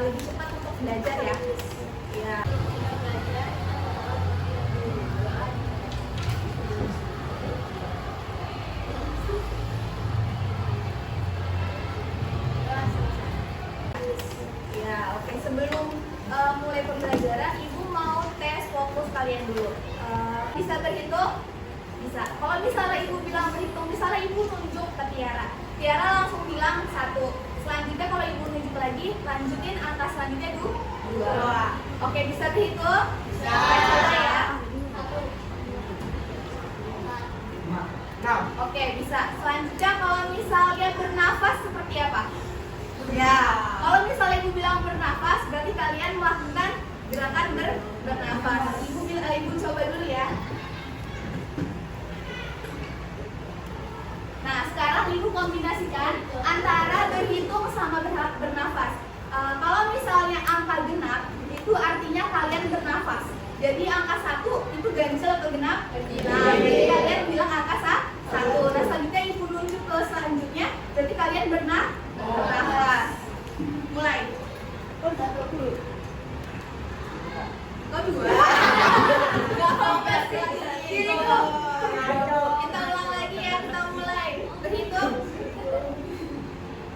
lebih cepat untuk belajar ya. Ya. Ya, oke. Sebelum mulai pembelajaran, Ibu mau tes fokus kalian dulu. Bisa berhitung? Bisa. Kalau misalnya Ibu bilang berhitung, misalnya Ibu nunjuk ke Tiara, Tiara langsung bilang 1. Selanjutnya kalau Ibu nunjuk lagi, lanjutin angka selanjutnya 2. Oke, bisa dihitung? Bisa. Coba ya. Oke, bisa. Selanjutnya kalau misalnya bernafas seperti apa? Ya. Kalau misalnya Ibu bilang bernafas, berarti kalian melakukan gerakan bernafas. Ibu coba dulu ya. Nah, sekarang Ibu kombinasikan antara berhitung sama bernafas. Kalau misalnya angka genap, itu artinya kalian bernafas. Jadi angka 1 itu ganjil atau genap? Nah, jadi kalian bilang angka 1. Nah, selanjutnya Ibu nunjuk ke selanjutnya, berarti kalian bernafas. Mulai. Oh, 2. Gak apa-apa sih. Gini kok. Kita ulang lagi ya, kita mulai. Berhitung.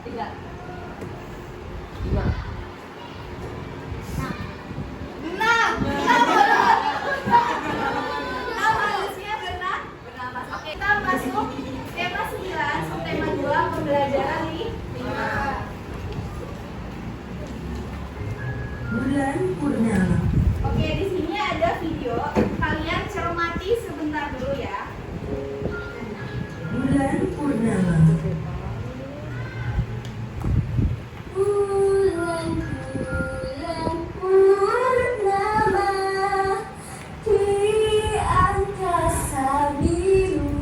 3. 5. 6. Harusnya bernafas. Oke, kita masuk tema 9, subtema 2, pembelajaran 5. Bulan purnama. Oke, di sini ada video. Kalian cermati sebentar dulu ya. Bulan purnama. Bulan purnama di angkasa biru.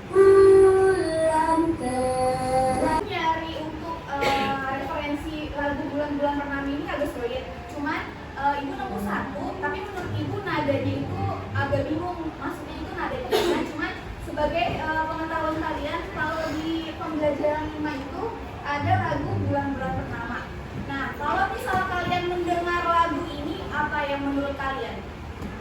Bulan terang. Nyari untuk referensi lagu bulan-bulan purnama ini agak sulit. Cuman Ibu nemu 1, tapi menurut Ibu nadanya itu agak bingung. Maksudnya itu nadanya gimana? Cuman sebagai pengetahuan kalian, kalau di pembelajaran 5 itu ada lagu bulan-bulan purnama. Nah, kalau misalnya kalian mendengar lagu ini, apa yang menurut kalian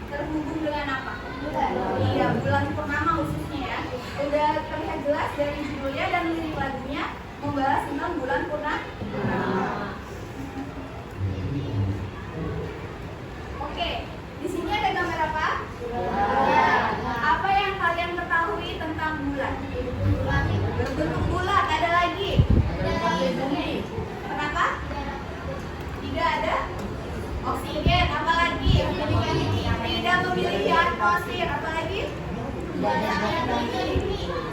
terhubung dengan apa? Bulan. Iya, bulan purnama khususnya ya. Udah terlihat jelas dari judulnya dan lirik lagunya membahas tentang bulan purnama. Oke, di sini ada gambar apa? Bulan. Apa yang kalian ketahui tentang bulan? Berbentuk bulat. Ada lagi? Kenapa? Tidak ada oksigen. Apa lagi? Tidak memiliki atmosfer. Apa lagi?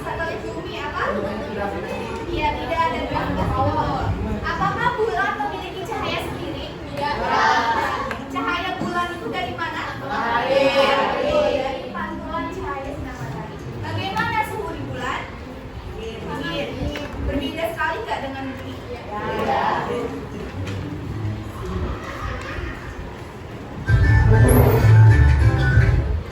Satelit bumi apa? Iya, tidak ada gravitasi. Apakah bulan memiliki cahaya sendiri? Tidak. Cahaya bulan itu dari mana? Matahari. Dari pantulan cahaya sinar matahari. Bagaimana suhu di bulan? Dingin. Berbeda sekali nggak dengan bumi? Ya.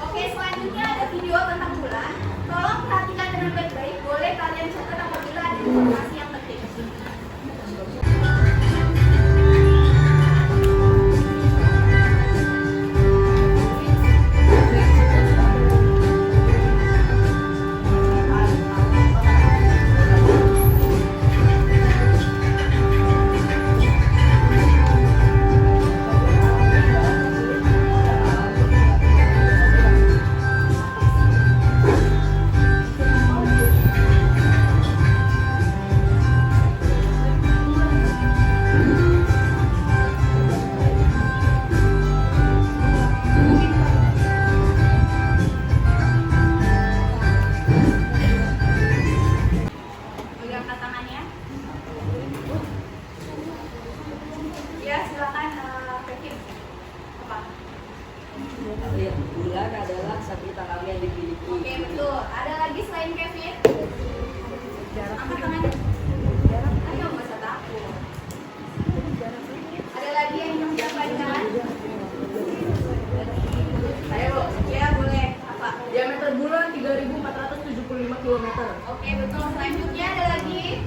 Oke, selanjutnya ada video tentang bulan. Tolong perhatikan dengan baik-baik. Boleh kalian catat apabila ada informasi yang penting. Pegang tangannya. Ya, silakan Kevin. Apa? Bulan adalah satu tanggal yang dimiliki. Oke, betul. Ada lagi selain Kevin? Angkat tangannya. Ayo, nggak usah takut. Ada lagi yang ingin menyampaikan? Ayo, ya boleh. Apa? Diameter bulan 3.475 km. Oke, betul. Selanjutnya ada lagi.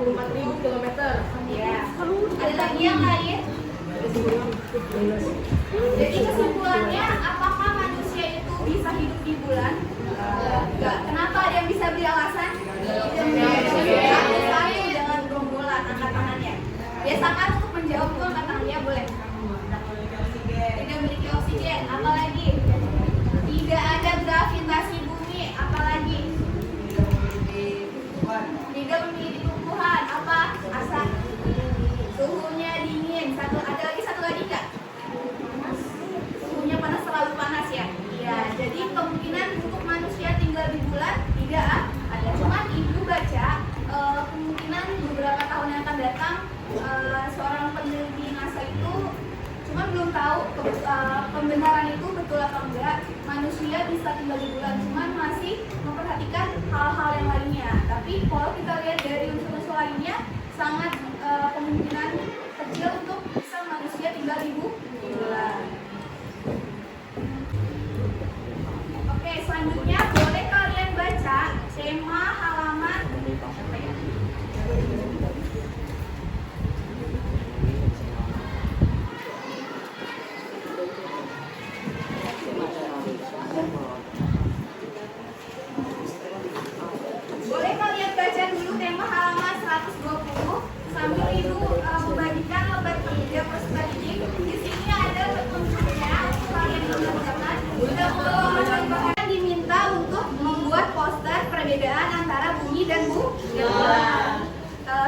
24.000 kilometer. Ya. Ada lagi yang lain? Jadi kesimpulannya, apakah manusia itu bisa hidup di bulan? Enggak. Kenapa? Ada yang bisa beri alasan? Saya dengan gerombolan, angkat tangannya. Biasakan untuk menjawab itu angkat tangannya boleh. Tidak memiliki oksigen, apalagi? Tidak ada gravitasi bumi, apalagi? Tidak memiliki tumbuhan, apa? Asap. Suhunya dingin. Satu lagi nggak? Suhunya panas, terlalu panas ya? Iya. Jadi kemungkinan untuk manusia tinggal di bulan tidak ada. Cuman ibu baca kemungkinan beberapa tahun yang akan datang seorang peneliti NASA itu cuman belum tahu pembenaran itu betul atau enggak manusia bisa tinggal di bulan, cuman masih memperhatikan hal-hal yang lainnya. Tapi kalau kita lihat dari unsur-unsur lainnya sangat kemungkinan kecil untuk bisa manusia tinggal di bulan. Oke, selanjutnya boleh kalian baca tema halaman apa ya? Boleh kalian baca dulu tema halaman 120 sambil ibu membagikan lembar kerja perspektif. Di sini ada petunjuknya untuk kalian mengerjakan. Kalian diminta untuk membuat poster perbedaan antara bumi dan bulan.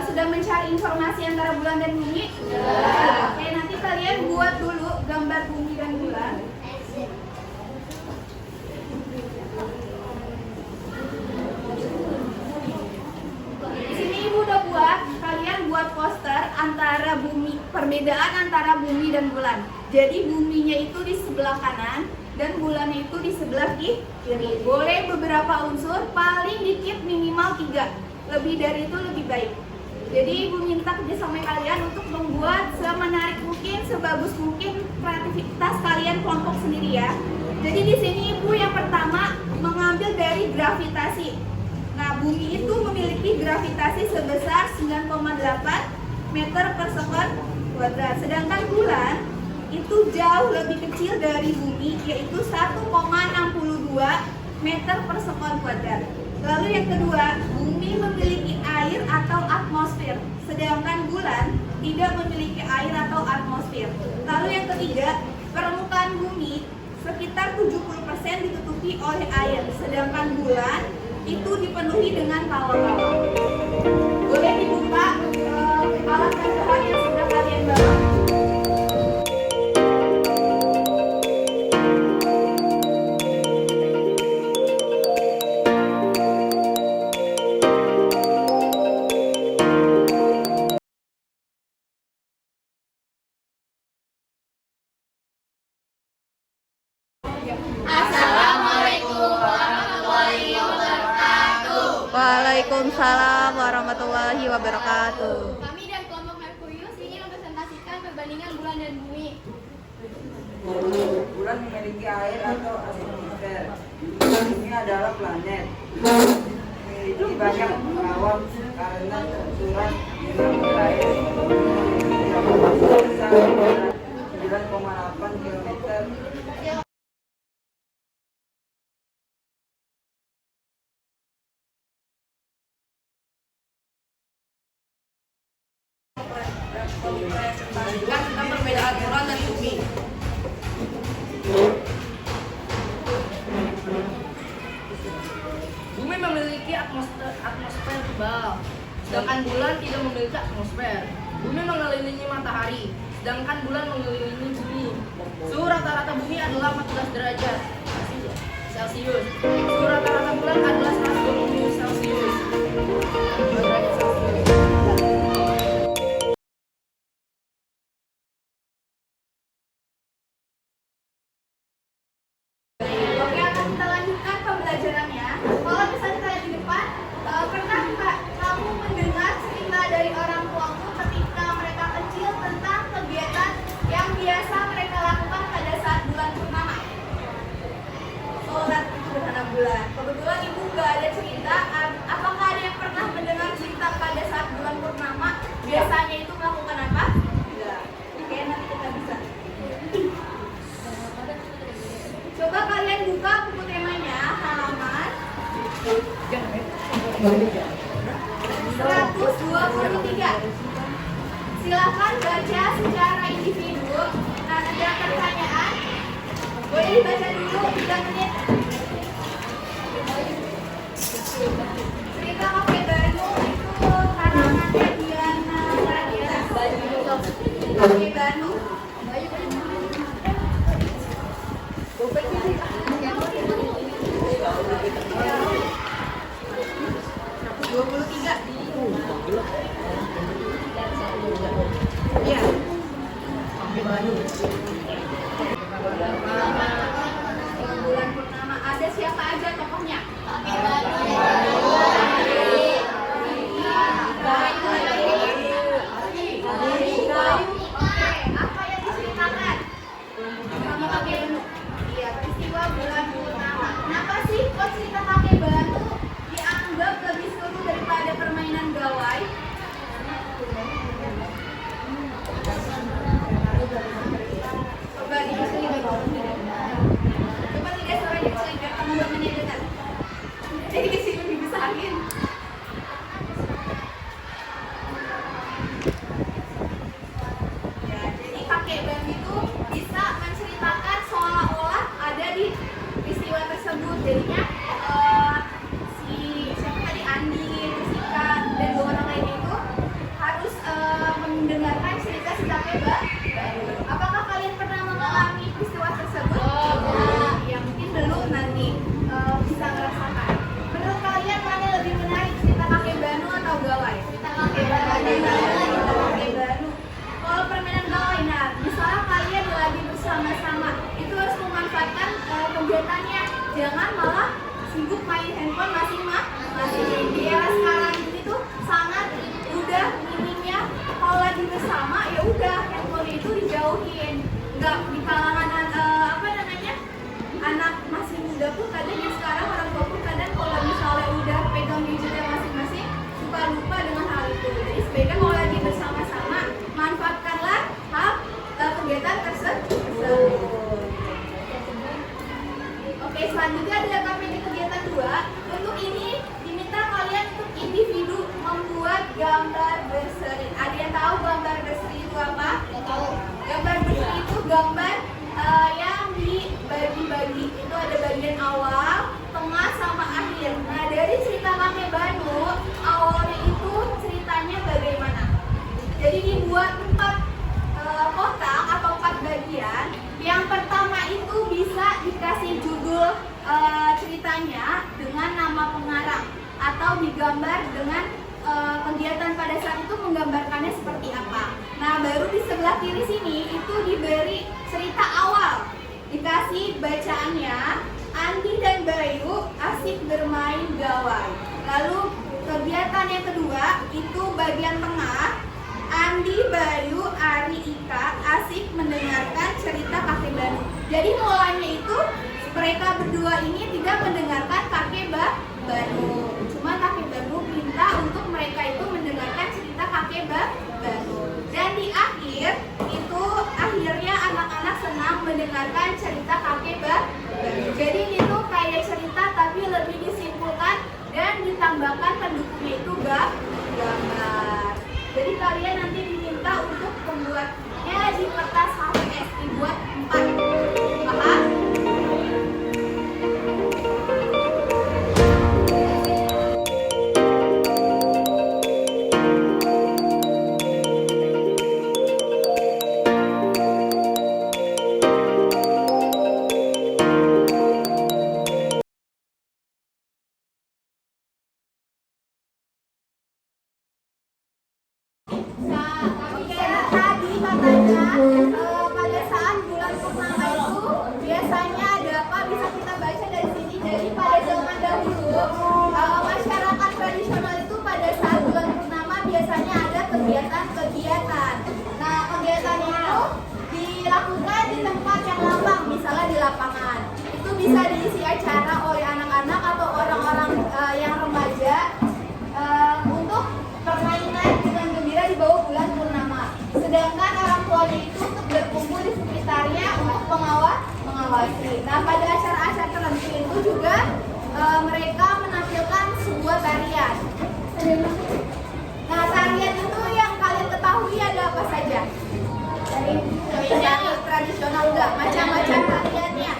Sudah mencari informasi antara bulan dan bumi? Oke, nanti kalian buat dulu gambar bumi dan bulan. Di sini ibu udah buat, kalian buat poster antara bumi, perbedaan antara bumi dan bulan. Jadi buminya itu di sebelah kanan dan bulannya itu di sebelah kiri. Boleh beberapa unsur, paling dikit minimal 3. Lebih dari itu lebih baik. Jadi ibu minta kerjasama kalian untuk membuat semenarik mungkin, sebagus mungkin kreativitas kalian kelompok sendiri ya. Jadi di sini ibu yang pertama mengambil dari gravitasi. Nah, bumi itu memiliki gravitasi sebesar 9,8 meter per sekon kuadrat. Sedangkan bulan itu jauh lebih kecil dari bumi, yaitu 1,62 meter per sekon kuadrat. Lalu yang kedua, bumi memiliki air atau atmosfer, sedangkan bulan tidak memiliki air atau atmosfer. Lalu yang ketiga, permukaan bumi sekitar 70% ditutupi oleh air, sedangkan bulan itu dipenuhi dengan lava-lava. Boleh dibuka alat tambahan yang sudah kalian bawa. Waalaikumsalam warahmatullahi wabarakatuh. Kami dan kelompok Merkurius ingin mempresentasikan perbandingan bulan dan bumi. Bulan memiliki air atau atmosfer. Bumi adalah planet. Memiliki banyak lawak karena tersurat dengan air. Besar 9,8 km. Mempresentasikan tentang perbedaan bulan dan bumi. Bumi memiliki atmosfer tebal, sedangkan bulan tidak memiliki atmosfer. Bumi mengelilingi matahari, sedangkan bulan mengelilingi bumi. Suhu rata-rata bumi adalah 14 derajat Celcius. Suhu rata-rata bulan adalah 120 Celcius. Oke, akan kita lanjutkan pembelajarannya. Kalau misalnya kita di depan, pernah nggak kamu mendengar cerita dari orang tuamu ketika mereka kecil tentang kegiatan yang biasa mereka lakukan pada saat bulan purnama? Sholat gerhana bulan. Kebetulan ibu nggak ada cerita. Apakah ada yang pernah mendengar cerita pada saat bulan purnama? biasanya itu melakukan apa? Enggak. Oke, nanti kita bisa. Coba kalian buka buku temanya halaman 123. Silakan baca secara individu. Nah, ada pertanyaan. Boleh dibaca dulu 3 menit. Cerita Kakek Banu itu karangannya Diana Pradita. Kakek Banu. Iya. Bulan purnama ada siapa aja tokohnya? Apa yang diceritakan sama Kakek Banu? Iya, peristiwa bulan purnama. Kenapa sih kok cerita Kakek Banu dianggap lebih seru daripada permainan gawai? Coba dikasih coba tidak suara dikasih biar teman-temannya dengar. Jadi di sini dibesarin. Ya, jadi Kakek Banu itu bisa menceritakan seolah-olah ada di peristiwa tersebut. Jadinya si siapa tadi Andi, Rusika dan dua orang lainnya itu harus mendengarkan cerita si Kakek Banu. Apakah kalian pernah mengalami peristiwa tersebut? Nah, ya mungkin belum, nanti bisa merasakan. Menurut kalian mana lebih menarik, cerita Kakek Banu atau gawai? Cerita Kakek Banu. Kalau permainan gawai, nah misalnya kalian lagi bersama-sama, itu harus memanfaatkan kegiatannya. Jangan malah sibuk main handphone masing-masing. Di era sekarang ini tuh sangat udah minimnya kalau lagi bersama ya udah handphone itu dijauhin. Nggak di kalangan anak masih muda pun kadang ya sekarang orang tua pun kadang kalau misalnya udah pegang gadgetnya masing-masing suka lupa dengan hal itu. Jadi sebaiknya kalau lagi bersama-sama manfaatkanlah hal kegiatan tersebut. Oke, selanjutnya ada KPD kegiatan 2. Untuk ini diminta kalian untuk individu membuat gambar berseri. Ada yang tahu gambar berseri itu apa? Tahu. Gambar berseri itu gambar yang dibagi-bagi. Itu ada bagian awal, tengah, sama akhir. Nah, dari cerita Kakek Banu, awalnya itu ceritanya bagaimana? Jadi dibuat 4 kotak atau 4 bagian. Yang pertama itu bisa dikasih judul ceritanya dengan nama pengarang atau digambar dengan kegiatan pada saat itu menggambarkannya seperti apa. Nah, baru di sebelah kiri sini itu diberi cerita awal, dikasih bacaannya Andi dan Bayu asik bermain gawai. Lalu kegiatan yang kedua itu bagian tengah, Andi, Bayu, Ari, Ika asik mendengarkan cerita Kakek Banu. Jadi mulanya itu mereka berdua ini tidak mendengarkan Kakek Banu. Cuma Kakek Banu minta untuk mereka itu mendengarkan cerita Kakek Banu. Dan di akhir itu akhirnya anak-anak senang mendengarkan cerita Kakek Banu. Jadi ini tuh kayak cerita tapi lebih disimpulkan dan ditambahkan pendukungnya itu gambar. Jadi kalian nanti diminta untuk membuatnya di kertas HVS, dibuat 4. Paham? tarian. Nah, tarian itu yang kalian ketahui ada apa saja? Tari tradisional enggak? Macam-macam tariannya.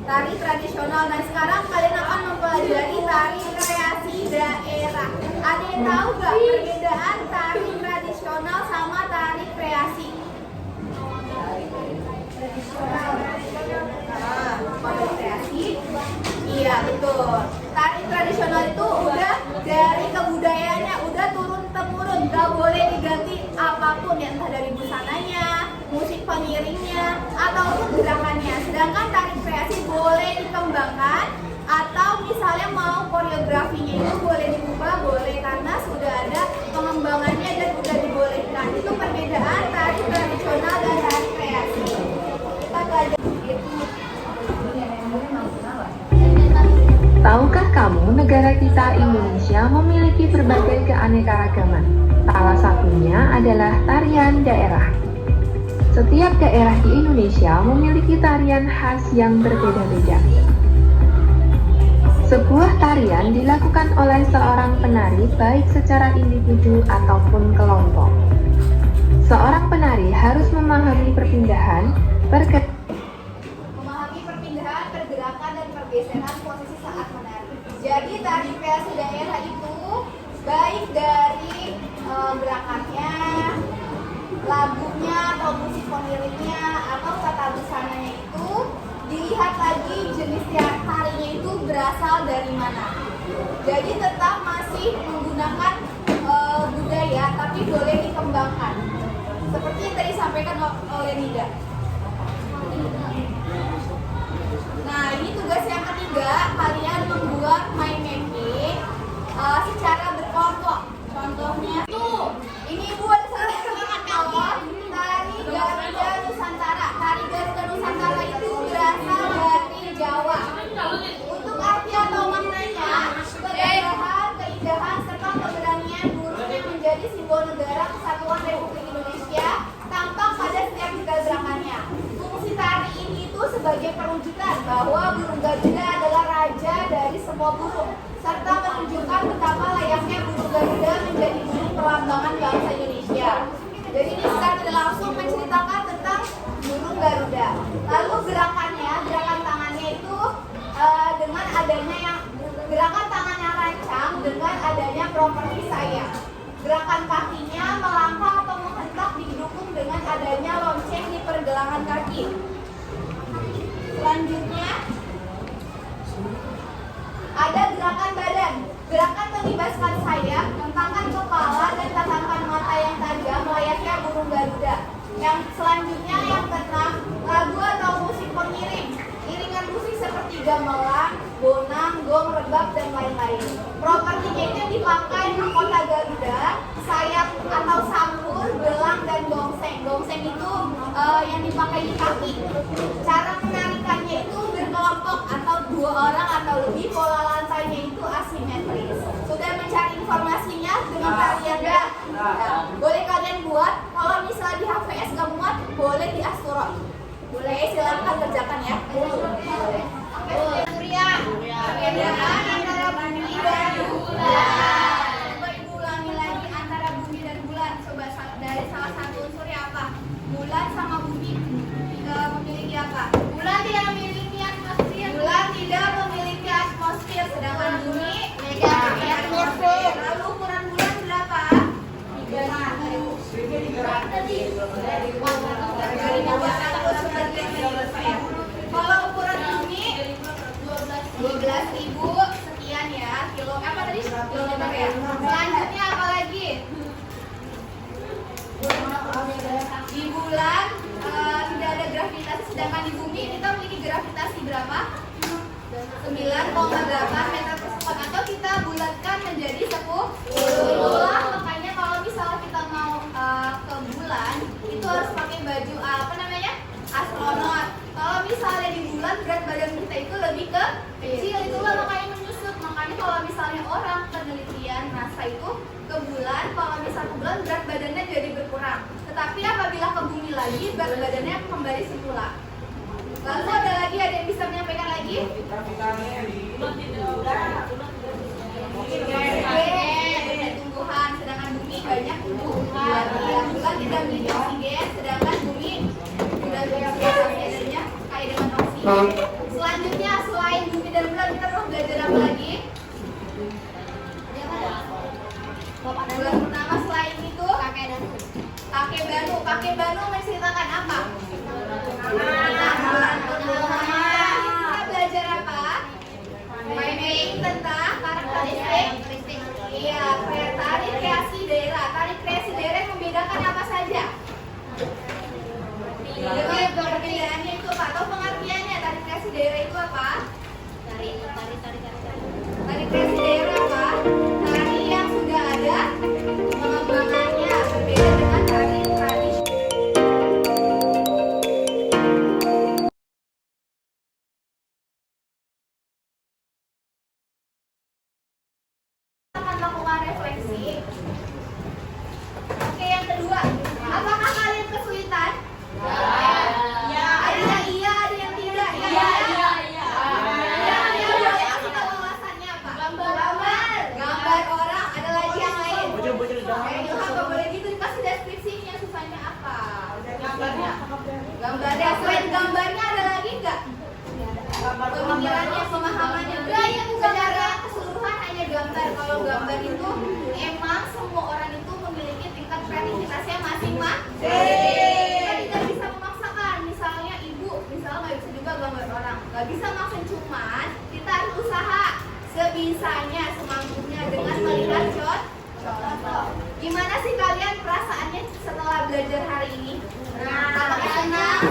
Tari tradisional. Nah, sekarang kalian akan mempelajari tari kreasi daerah. Ada yang tahu nggak perbedaan tari tradisional sama tari kreasi? Tari kreasi, iya betul. Tari tradisional itu udah dari kebudayaannya, udah turun temurun, nggak boleh diganti apapun ya, entah dari busananya, musik pengiringnya, ataupun gerakannya. Sedangkan tari kreasi boleh dikembangkan, atau misalnya mau koreografinya itu boleh diubah, boleh, karena sudah ada pengembangannya dan sudah dibolehkan. Itu perbedaan tari tradisional dan tari kreasi. Kita belajar Tahukah kamu negara kita Indonesia memiliki berbagai keanekaragaman? Salah satunya adalah tarian daerah. Setiap daerah di Indonesia memiliki tarian khas yang berbeda-beda. Sebuah tarian dilakukan oleh seorang penari baik secara individu ataupun kelompok. Seorang penari harus memahami perpindahan, pergerakan dan pergeseran posisi saat menari. Jadi tari kreasi daerah itu baik dari gerakannya, lagunya atau musik pengiringnya atau tata busananya itu dilihat lagi jenis tarinya itu berasal dari mana. Jadi tetap masih menggunakan budaya tapi boleh dikembangkan. Seperti yang tadi disampaikan oleh Nida. Nah, ini tugas yang ketiga, kalian membuat mind mapping secara berkelompok. Contohnya tuh, ini Ibu ada semangat awal tari Garuda Nusantara. Tari Garuda Nusantara itu berasal dari Jawa. Untuk arti atau maknanya, kegagahan, keindahan, serta keberanian burung yang menjadi simbol negara Kesatuan Republik Indonesia tampak pada setiap gerakannya. Fungsi tari ini itu sebagai perwujudan bahwa burung Garuda adalah raja dari semua burung, serta menunjukkan betapa layaknya burung Garuda menjadi burung perlambangan bangsa Indonesia. Jadi ini secara tidak langsung menceritakan tentang burung Garuda. Lalu gerakannya, gerakan tangannya itu dengan adanya gerakan tangan yang rancang dengan adanya properti sayap. Gerakan kakinya melangkah atau menghentak didukung dengan adanya lonceng di pergelangan kaki. Selanjutnya ada gerakan badan. Gerakan menibaskan sayap, hentakan kepala dan tatapan mata yang tajam layaknya burung Garuda. Yang selanjutnya yang keenam, lagu atau musik pengiring. Iringan musik seperti gamelan, bonang, gong, rebab dan lain-lain. Propertinya itu dipakai mahkota Garuda, sayap atau sambur, belang dan gongseng. Gongseng itu yang dipakai di kaki. Cara menarikannya itu berkelompok atau 2 orang atau lebih. Pola lantainya itu asimetris. Sudah mencari informasinya dengan tarian ya? Nah, boleh kalian buat. Kalau misalnya di HVS gak muat, boleh di Asturo. Boleh, silakan kerjakan ya. Boleh. Surya. Perbedaan antara bumi dan bulan. Coba Ibu ulangi lagi antara bumi dan bulan. Coba dari salah satu unsur apa? Bulan sama bumi memiliki apa? Bulan tidak memiliki atmosfer. Bulan tidak memiliki atmosfer, sedangkan bumi memiliki atmosfer. Lalu ukuran bulan berapa? 3.000. Kalau ukuran bumi 12.000 sekian ya, kilometer ya. Selanjutnya apa lagi? Di bulan tidak ada gravitasi, sedangkan di bumi kita memiliki gravitasi berapa? 9,8 meter per sekon, atau kita bulatkan menjadi 10. Makanya kalau misalnya kita mau ke bulan itu harus pakai baju astronot. Kalau misalnya di bulan berat badan kita itu lebih kecil, itulah makanya menyusut. Makanya kalau misalnya orang penelitian NASA itu ke bulan, kalau misalnya ke bulan berat badannya jadi berkurang. Tetapi apabila ke bumi lagi berat badannya kembali semula. Lalu ada yang bisa menyampaikan lagi? Selanjutnya selain bumi dan bulan kita harus belajar apa lagi? Bulan pertama selain itu kakek Banu. Kakek Banu menceritakan apa? Bulan pertama kita belajar apa? Main tentang karakteristik. Iya, tari kreasi daerah. Tari kreasi daerah yang membedakan apa saja? Perbedaannya itu apa? Atau pengertiannya tari kreasi daerah itu apa? Tari kreasi daerah apa? Tari yang sudah ada pengembangannya berbeda dengan tari tradisional. Akan melakukan refleksi. Oke, yang kedua, apakah kalian kesulitan? Ya. Ada yang iya, ada yang tidak. Iya. Boleh kasih tahu alasannya apa? Gambar orang. Ada lagi yang lain. Ilham nggak boleh gitu, dikasih deskripsinya susahnya apa? Gambarnya. Selain gambarnya ada lagi nggak? Pemikirannya, pemahamannya. Secara keseluruhan hanya gambar. Kalau gambar itu emang semua orang itu memiliki tingkat kreativitasnya masing-masing. Kita tidak bisa memaksakan. Misalnya ibu, misalnya nggak bisa juga gambar orang. Nggak bisa maksud, cuman kita harus usaha sebisanya, semampunya dengan melihat contoh. Gimana sih kalian perasaannya setelah belajar hari ini? Apakah senang?